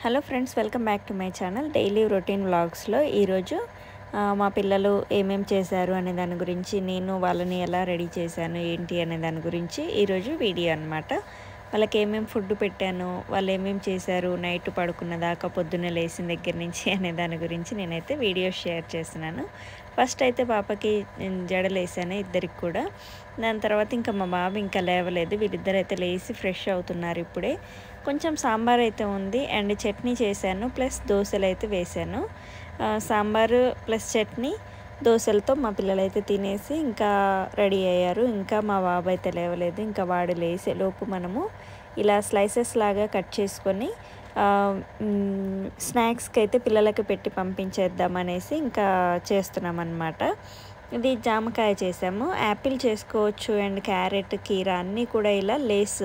Hello friends, welcome back to my channel daily routine వ్లాగ్స్లో ఈరోజు మా పిల్లలు ఏమేం చేశారు అనే దాని గురించి, నేను వాళ్ళని ఎలా రెడీ చేశాను ఏంటి అనే దాని గురించి ఈరోజు వీడియో అనమాట. వాళ్ళకి ఏమేమి ఫుడ్ పెట్టాను, వాళ్ళు ఏమేమి చేశారు, నైట్ పడుకున్న దాకా పొద్దున్నే లేచిన దగ్గర నుంచి అనే దాని గురించి నేనైతే వీడియో షేర్ చేస్తున్నాను. ఫస్ట్ అయితే పాపకి జడలేసాను ఇద్దరికి కూడా. దాని తర్వాత ఇంకా మా బాబు ఇంకా లేవలేదు. వీళ్ళిద్దరు అయితే లేచి ఫ్రెష్ అవుతున్నారు ఇప్పుడే. కొంచెం సాంబార్ అయితే ఉంది అండ్ చట్నీ చేశాను, ప్లస్ దోశలు అయితే వేశాను. సాంబారు ప్లస్ చట్నీ దోశలతో మా పిల్లలు అయితే తినేసి ఇంకా రెడీ అయ్యారు. ఇంకా మా బాబు అయితే లేవలేదు. ఇంకా వాడు లేసే లోపు మనము ఇలా స్లైసెస్ లాగా కట్ చేసుకొని స్నాక్స్కి అయితే పిల్లలకి పెట్టి పంపించేద్దామనేసి ఇంకా చేస్తున్నాం అన్నమాట. ఇది జామకాయ చేసాము, యాపిల్ చేసుకోవచ్చు అండ్ క్యారెట్, కీరా అన్నీ కూడా ఇలా లేస్,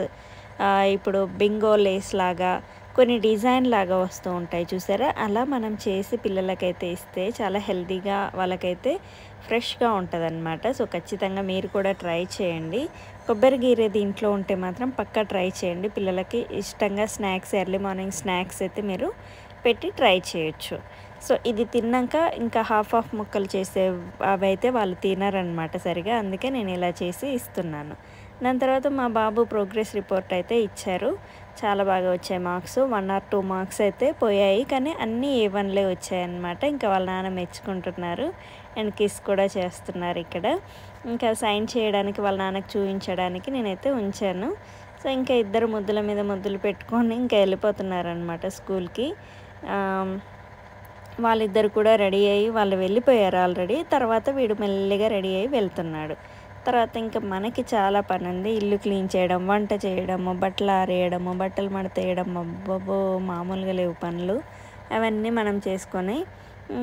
ఇప్పుడు బింగో లేస్ లాగా కొన్ని డిజైన్ లాగా వస్తూ ఉంటాయి చూసారా, అలా మనం చేసి పిల్లలకైతే ఇస్తే చాలా హెల్తీగా వాళ్ళకైతే ఫ్రెష్గా ఉంటుంది అనమాట. సో ఖచ్చితంగా మీరు కూడా ట్రై చేయండి. కొబ్బరి గీరే దీంట్లో ఉంటే మాత్రం పక్కా ట్రై చేయండి. పిల్లలకి ఇష్టంగా స్నాక్స్, ఎర్లీ మార్నింగ్ స్నాక్స్ అయితే మీరు పెట్టి ట్రై చేయొచ్చు. సో ఇది తిన్నాక ఇంకా హాఫ్ ముక్కలు చేసే అవి అయితే వాళ్ళు తినారనమాట సరిగా, అందుకే నేను ఇలా చేసి ఇస్తున్నాను. దాని తర్వాత మా బాబు ప్రోగ్రెస్ రిపోర్ట్ అయితే ఇచ్చారు. చాలా బాగా వచ్చాయి మార్క్స్, 1 or 2 మార్క్స్ అయితే పోయాయి, కానీ అన్నీ A1లే వచ్చాయన్నమాట. ఇంకా వాళ్ళ నాన్న మెచ్చుకుంటున్నారు అండ్ కిస్ కూడా చేస్తున్నారు ఇక్కడ. ఇంకా సైన్ చేయడానికి వాళ్ళ నాన్నకి చూపించడానికి నేనైతే ఉంచాను. సో ఇంకా ఇద్దరు ముద్దుల మీద ముద్దులు పెట్టుకొని ఇంకా వెళ్ళిపోతున్నారనమాట స్కూల్కి. వాళ్ళిద్దరు కూడా రెడీ అయ్యి వాళ్ళు వెళ్ళిపోయారు ఆల్రెడీ. తర్వాత వీడు మెల్లిగా రెడీ అయ్యి వెళ్తున్నాడు. తర్వాత ఇంకా మనకి చాలా పని ఉంది. ఇల్లు క్లీన్ చేయడం, వంట చేయడము, బట్టలు ఆరేయడము, బట్టలు మడతేయడం, అబ్బబ్బో మామూలుగా లేవు పనులు. అవన్నీ మనం చేసుకొని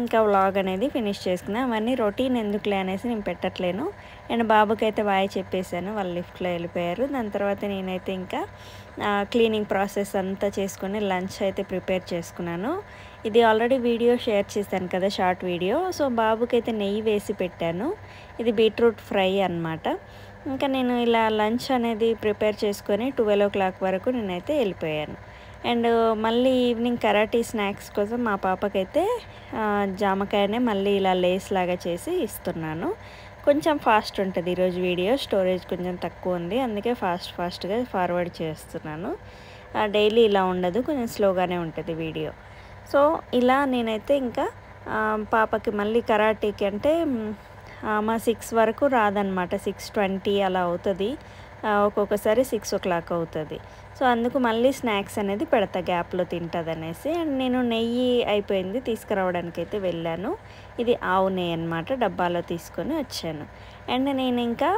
ఇంకా వ్లాగ్ అనేది ఫినిష్ చేసుకున్నాం. అవన్నీ రొటీన్ ఎందుకులే అనేసి నేను పెట్టట్లేను. అండ్ బాబుకి అయితే బాయ్ చెప్పేశాను, వాళ్ళు లిఫ్ట్లో వెళ్ళిపోయారు. దాని తర్వాత నేనైతే ఇంకా క్లీనింగ్ ప్రాసెస్ అంతా చేసుకొని లంచ్ అయితే ప్రిపేర్ చేసుకున్నాను. ఇది ఆల్రెడీ వీడియో షేర్ చేశాను కదా, షార్ట్ వీడియో. సో బాబుకి అయితే నెయ్యి వేసి పెట్టాను. ఇది బీట్రూట్ ఫ్రై అన్నమాట. ఇంకా నేను ఇలా లంచ్ అనేది ప్రిపేర్ చేసుకొని 12 o'clock వరకు నేనైతే వెళ్ళిపోయాను. అండ్ మళ్ళీ ఈవినింగ్ కరాటీ స్నాక్స్ కోసం మా పాపకైతే జామకాయనే మళ్ళీ ఇలా లేస్ లాగా చేసి ఇస్తున్నాను. కొంచెం ఫాస్ట్ ఉంటుంది ఈరోజు వీడియో, స్టోరేజ్ కొంచెం తక్కువ ఉంది, అందుకే ఫాస్ట్గా ఫార్వర్డ్ చేస్తున్నాను. డైలీ ఇలా ఉండదు, కొంచెం స్లోగానే ఉంటుంది వీడియో. సో ఇలా నేనైతే ఇంకా పాపకి మళ్ళీ కరాటీకి అంటే మా 6 వరకు రాదనమాట, 6:20 అలా అవుతుంది, ఒక్కొక్కసారి 6 o'clock అవుతుంది. సో అందుకు మళ్ళీ స్నాక్స్ అనేది పెడతా, గ్యాప్లో తింటుంది అనేసి. అండ్ నేను నెయ్యి అయిపోయింది, తీసుకురావడానికి అయితే వెళ్ళాను. ఇది ఆవు నెయ్యి అనమాట, డబ్బాలో తీసుకొని వచ్చాను. అండ్ నేను ఇంకా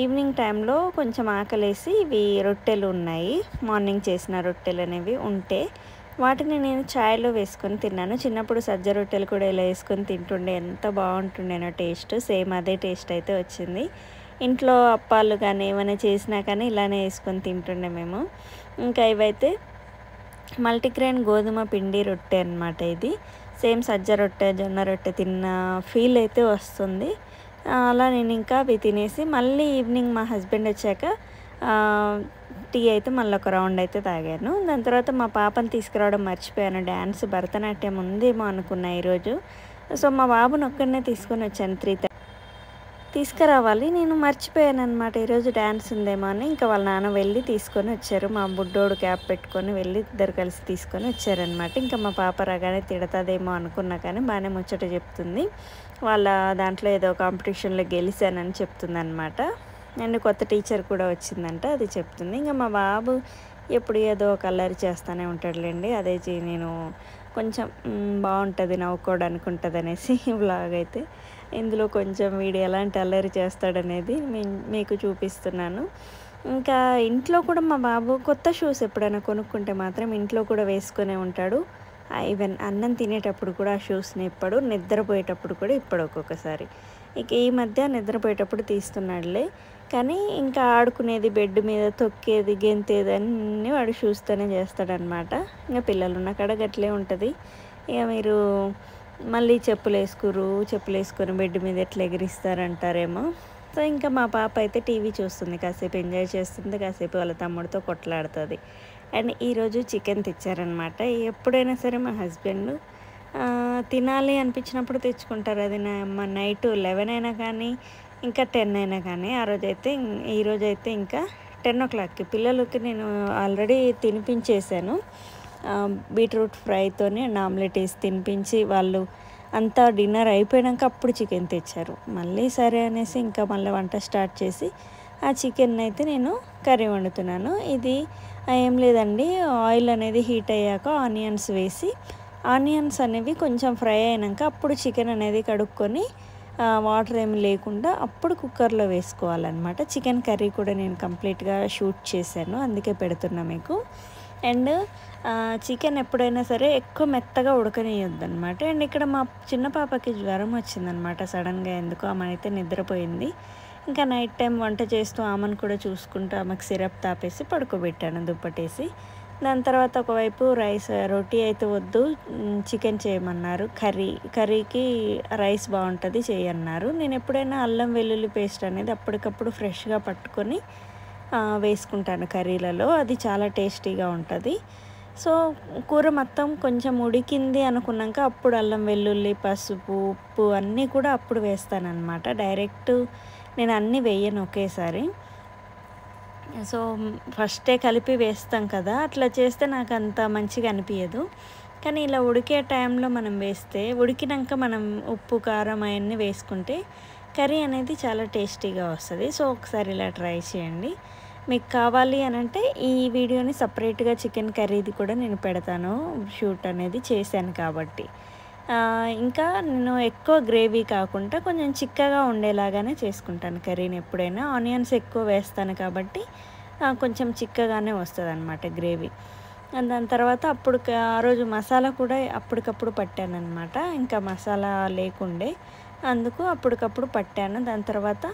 ఈవినింగ్ టైంలో కొంచెం ఆకలేసి ఇవి రొట్టెలు ఉన్నాయి, మార్నింగ్ చేసిన రొట్టెలు అనేవి ఉంటే వాటిని నేను ఛాయ్లో వేసుకొని తిన్నాను. చిన్నప్పుడు సజ్జ రొట్టెలు కూడా ఇలా వేసుకొని తింటుండే, ఎంత బాగుంటుండేనో టేస్ట్. సేమ్ అదే టేస్ట్ అయితే వచ్చింది. ఇంట్లో అప్పాలు కానీ ఏమైనా చేసినా కానీ ఇలానే వేసుకొని తింటుండే మేము. ఇంకా ఇవైతే మల్టీగ్రెయిన్ గోధుమ పిండి రొట్టె అనమాట. ఇది సేమ్ సజ్జ రొట్టె, జొన్న రొట్టె తిన్న ఫీల్ అయితే వస్తుంది. అలా నేను ఇంకా అవి తినేసి మళ్ళీ ఈవినింగ్ మా హస్బెండ్ వచ్చాక టీ అయితే మళ్ళీ ఒక రౌండ్ అయితే తాగాను. దాని తర్వాత మా పాపను తీసుకురావడం మర్చిపోయాను. డ్యాన్స్, భరతనాట్యం ఉందేమో అనుకున్నా ఈరోజు. సో మా బాబుని ఒక్కడనే తీసుకొని వచ్చాను, 3:30 తీసుకురావాలి, నేను మర్చిపోయాను అనమాట ఈరోజు డ్యాన్స్ ఉందేమో అని. ఇంకా వాళ్ళ నాన్న వెళ్ళి తీసుకొని వచ్చారు. మా బుడ్డోడు క్యాప్ పెట్టుకొని వెళ్ళి ఇద్దరు కలిసి తీసుకొని వచ్చారనమాట. ఇంకా మా పాప రాగానే తిడతాదేమో అనుకున్నా, కానీ బాగానే ముచ్చట చెప్తుంది. వాళ్ళ దాంట్లో ఏదో కాంపిటీషన్లో గెలిచానని చెప్తుంది అనమాట. అండ్ కొత్త టీచర్ కూడా వచ్చిందంట, అది చెప్తుంది. ఇంకా మా బాబు ఎప్పుడు ఏదో ఒక అల్లరి చేస్తూనే ఉంటాడులేండి. అదే నేను కొంచెం బాగుంటుంది, నవ్వుకోవడానికి ఉంటుంది అనేసి వ్లాగ్ అయితే ఇందులో కొంచెం వీడియో ఎలాంటి అల్లరి చేస్తాడనేది మీకు చూపిస్తున్నాను. ఇంకా ఇంట్లో కూడా మా బాబు కొత్త షూస్ ఎప్పుడైనా కొనుక్కుంటే మాత్రం ఇంట్లో కూడా వేసుకునే ఉంటాడు. ఈవెన్ అన్నం తినేటప్పుడు కూడా ఆ షూస్ని ఇప్పడు, నిద్రపోయేటప్పుడు కూడా ఇప్పడు ఒక్కొక్కసారి. ఇక ఈ మధ్య నిద్రపోయేటప్పుడు తీస్తున్నాడులే, కానీ ఇంకా ఆడుకునేది, బెడ్ మీద తొక్కేది, గెంతేది అన్నీ వాడు షూస్తోనే చేస్తాడనమాట. ఇంకా పిల్లలు ఉన్న కాడ గట్లే ఉంటుంది. ఇక మీరు మళ్ళీ చెప్పులు వేసుకొని బెడ్ మీద ఎట్లా ఎగిరిస్తారంటారేమో. సో ఇంకా మా పాప అయితే టీవీ చూస్తుంది, కాసేపు ఎంజాయ్ చేస్తుంది, కాసేపు వాళ్ళ తమ్ముడితో కొట్లాడుతుంది. అండ్ ఈరోజు చికెన్ తెచ్చారనమాట. ఎప్పుడైనా సరే మా హస్బెండ్ తినాలి అనిపించినప్పుడు తెచ్చుకుంటారు. అది నైట్ 11 అయినా కానీ, ఇంకా 10 అయినా కానీ. ఈరోజైతే ఇంకా 10 o'clockకి పిల్లలకి నేను ఆల్రెడీ తినిపించేశాను. బీట్రూట్ ఫ్రైతోని అండ్ ఆమ్లెట్ వేసి తినిపించి వాళ్ళు అంతా డిన్నర్ అయిపోయాక అప్పుడు చికెన్ తెచ్చారు. మళ్ళీ సరే అనేసి ఇంకా మళ్ళీ వంట స్టార్ట్ చేసి ఆ చికెన్ అయితే నేను కర్రీ వండుతున్నాను. ఇది ఏం లేదండి, ఆయిల్ అనేది హీట్ అయ్యాక ఆనియన్స్ వేసి, ఆనియన్స్ అనేవి కొంచెం ఫ్రై అయినాక అప్పుడు చికెన్ అనేది కడుక్కొని వాటర్ ఏమి లేకుండా అప్పుడు కుక్కర్లో వేసుకోవాలన్నమాట. చికెన్ కర్రీ కూడా నేను కంప్లీట్గా షూట్ చేశాను, అందుకే పెడుతున్నా మీకు. అండ్ చికెన్ ఎప్పుడైనా సరే ఎక్కువ మెత్తగా ఉడకనియొద్దు అనమాట. అండ్ ఇక్కడ మా చిన్న పాపకి జ్వరం వచ్చిందనమాట సడన్గా, ఎందుకో ఆమె అయితే నిద్రపోయింది. ఇంకా నైట్ టైం వంట చేస్తూ ఆమెను కూడా చూసుకుంటూ ఆమెకు సిరప్ తాపేసి పడుకోబెట్టాను దుప్పటేసి. దాని తర్వాత ఒకవైపు రోటీ అయితే వద్దు, చికెన్ చేయమన్నారు. కర్రీకి రైస్ బాగుంటుంది చేయన్నారు. నేను ఎప్పుడైనా అల్లం వెల్లుల్లి పేస్ట్ అనేది అప్పటికప్పుడు ఫ్రెష్గా పట్టుకొని వేసుకుంటాను కర్రీలలో, అది చాలా టేస్టీగా ఉంటుంది. సో కూర మొత్తం కొంచెం ఉడికింది అనుకున్నాక అప్పుడు అల్లం వెల్లుల్లి పసుపు ఉప్పు అన్నీ కూడా అప్పుడు వేస్తానన్నమాట. డైరెక్ట్ నేను అన్నీ వేయను ఒకేసారి. సో ఫస్టే కలిపి వేస్తాం కదా, అట్లా చేస్తే నాకు అంత మంచిగా అనిపించదు. కానీ ఇలా ఉడికే టైంలో మనం వేస్తే, ఉడికినాక మనం ఉప్పు కారం అవన్నీ వేసుకుంటే కర్రీ అనేది చాలా టేస్టీగా వస్తుంది. సో ఒకసారి ఇలా ట్రై చేయండి. మీకు కావాలి అని అంటే ఈ వీడియోని సపరేట్గా చికెన్ కర్రీది కూడా నేను పెడతాను, షూట్ అనేది చేశాను కాబట్టి. ఇంకా నేను ఎక్కువ గ్రేవీ కాకుండా కొంచెం చిక్కగా ఉండేలాగానే చేసుకుంటాను కర్రీని ఎప్పుడైనా. ఆనియన్స్ ఎక్కువ వేస్తాను కాబట్టి కొంచెం చిక్కగానే వస్తుంది అన్నమాట గ్రేవీ. దాని తర్వాత ఆ రోజు మసాలా కూడా అప్పటికప్పుడు పట్టానమాట. ఇంకా మసాలా లేకుండే, అందుకు అప్పటికప్పుడు పట్టాను. దాని తర్వాత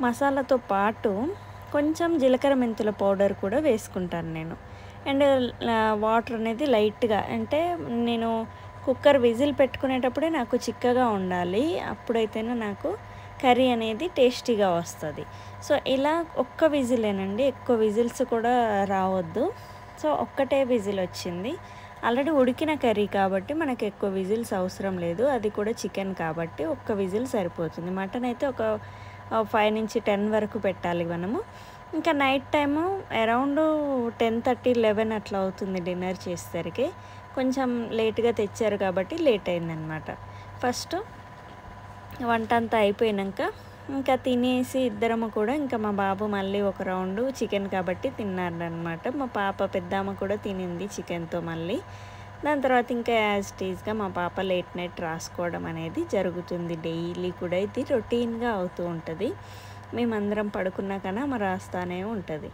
మసాలాతో పాటు కొంచెం జీలకర్ర మెంతుల పౌడర్ కూడా వేసుకుంటాను నేను. అండ్ వాటర్ అనేది లైట్గా, అంటే నేను కుక్కర్ విజిల్ పెట్టుకునేటప్పుడే నాకు చిక్కగా ఉండాలి, అప్పుడైతేనే నాకు కర్రీ అనేది టేస్టీగా వస్తుంది. సో ఇలా ఒక్క విజిలేనండి, ఎక్కువ విజిల్స్ కూడా రావద్దు. సో ఒక్కటే విజిల్ వచ్చింది. ఆల్రెడీ ఉడికిన కర్రీ కాబట్టి మనకు ఎక్కువ విజిల్స్ అవసరం లేదు, అది కూడా చికెన్ కాబట్టి ఒక్క విజిల్ సరిపోతుంది. మటన్ అయితే ఒక 5 నుంచి 10 వరకు పెట్టాలి మనము. ఇంకా నైట్ టైము అరౌండ్ 10:30, 11 అట్లా అవుతుంది డిన్నర్ చేసేసరికి. కొంచెం లేట్గా తెచ్చారు కాబట్టి లేట్ అయిందనమాట. ఫస్ట్ వంట అంతా అయిపోయాక ఇంకా తినేసి ఇద్దరము కూడా, ఇంకా మా బాబు మళ్ళీ ఒక రౌండ్ చికెన్ కాబట్టి తిన్నారనమాట. మా పాప పెద్దామ కూడా తినింది చికెన్తో మళ్ళీ. దాని తర్వాత ఇంకా యాజ్ టీజ్గా మా పాప లేట్ నైట్ రాసుకోవడం అనేది జరుగుతుంది. డైలీ కూడా ఇది రొటీన్గా అవుతూ ఉంటుంది. మేమందరం పడుకున్నా కన్నా మా రాస్తానే ఉంటుంది.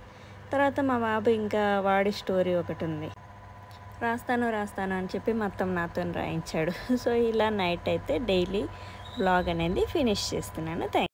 తర్వాత మా బాబు ఇంకా వాడి స్టోరీ ఒకటి ఉంది, రాస్తాను అని చెప్పి మొత్తం నాతో రాయించాడు. సో ఇలా నైట్ అయితే డైలీ వ్లాగ్ అనేది ఫినిష్ చేస్తున్నాను. థ్యాంక్